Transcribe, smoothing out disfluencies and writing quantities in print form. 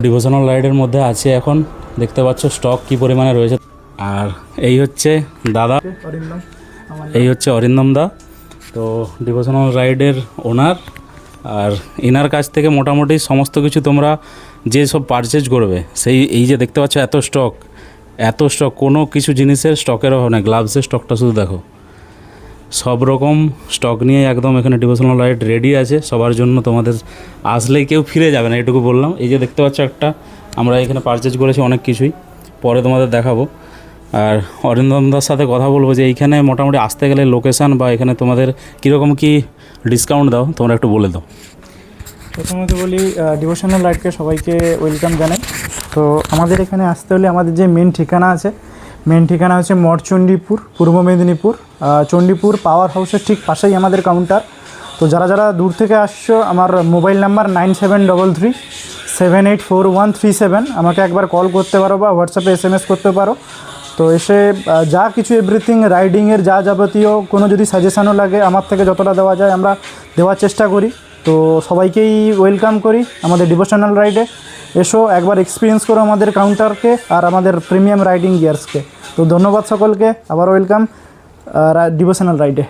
Devotional রাইডের মধ্যে আছে এখন, দেখতে পাচ্ছ স্টক কি পরিমাণে রয়েছে। আর এই হচ্ছে দাদা, এই হচ্ছে অরিন্দম দা, তো ডিভোশনাল রাইডের ওনার। আর এনার কাছ থেকে মোটামুটি সমস্ত কিছু তোমরা যে সব পারচেজ করবে, সেই এই যে দেখতে পাচ্ছ এত স্টক, কোনো কিছু জিনিসের স্টকের অভাব নেই। গ্লাভসের স্টকটা শুধু দেখো, সব রকম স্টক নিয়ে একদম এখানে ডিভোশনাল রাইড রেডি আছে সবার জন্য। তোমাদের আসলেই কেউ ফিরে যাবে না, এটুকু বললাম। এই যে দেখতে পাচ্ছ একটা, আমরা এখানে পারচেজ করেছি অনেক কিছুই, পরে তোমাদের দেখাবো। আর অরিন্দমদার সাথে কথা বলবো যে এইখানে মোটামুটি আসতে গেলে লোকেশান বা এখানে তোমাদের কীরকম কি ডিসকাউন্ট দাও, তোমরা একটু বলে দাও। প্রথমত বলি, ডিভোশনাল রাইডকে সবাইকে ওয়েলকাম জানাই। তো আমাদের এখানে আসতে হলে আমাদের যে মেন ঠিকানা আছে, মেন ঠিকানা হচ্ছে মঠচণ্ডীপুর, পূর্ব মেদিনীপুর। চণ্ডীপুর পাওয়ার হাউসের ঠিক পাশেই আমাদের কাউন্টার। তো যারা যারা দূর থেকে আসছো, আমার মোবাইল নাম্বার 9733784137, আমাকে একবার কল করতে পারো বা হোয়াটসঅ্যাপে SMS করতে পারো। তো এসে যা কিছু এভরিথিং রাইডিংয়ের যা যাবতীয় কোনো যদি সাজেশানও লাগে, আমার থেকে যতটা দেওয়া যায় আমরা দেওয়ার চেষ্টা করি। তো সবাইকেই ওয়েলকাম করি আমাদের ডিভোশনাল রাইডে। এসো একবার এক্সপিরিয়েন্স করো আমাদের কাউন্টারকে আর আমাদের প্রিমিয়াম রাইডিং গিয়ার্সকে। তো ধন্যবাদ সকলকে, আবার ওয়েলকাম ডিভোশনাল রাইডে।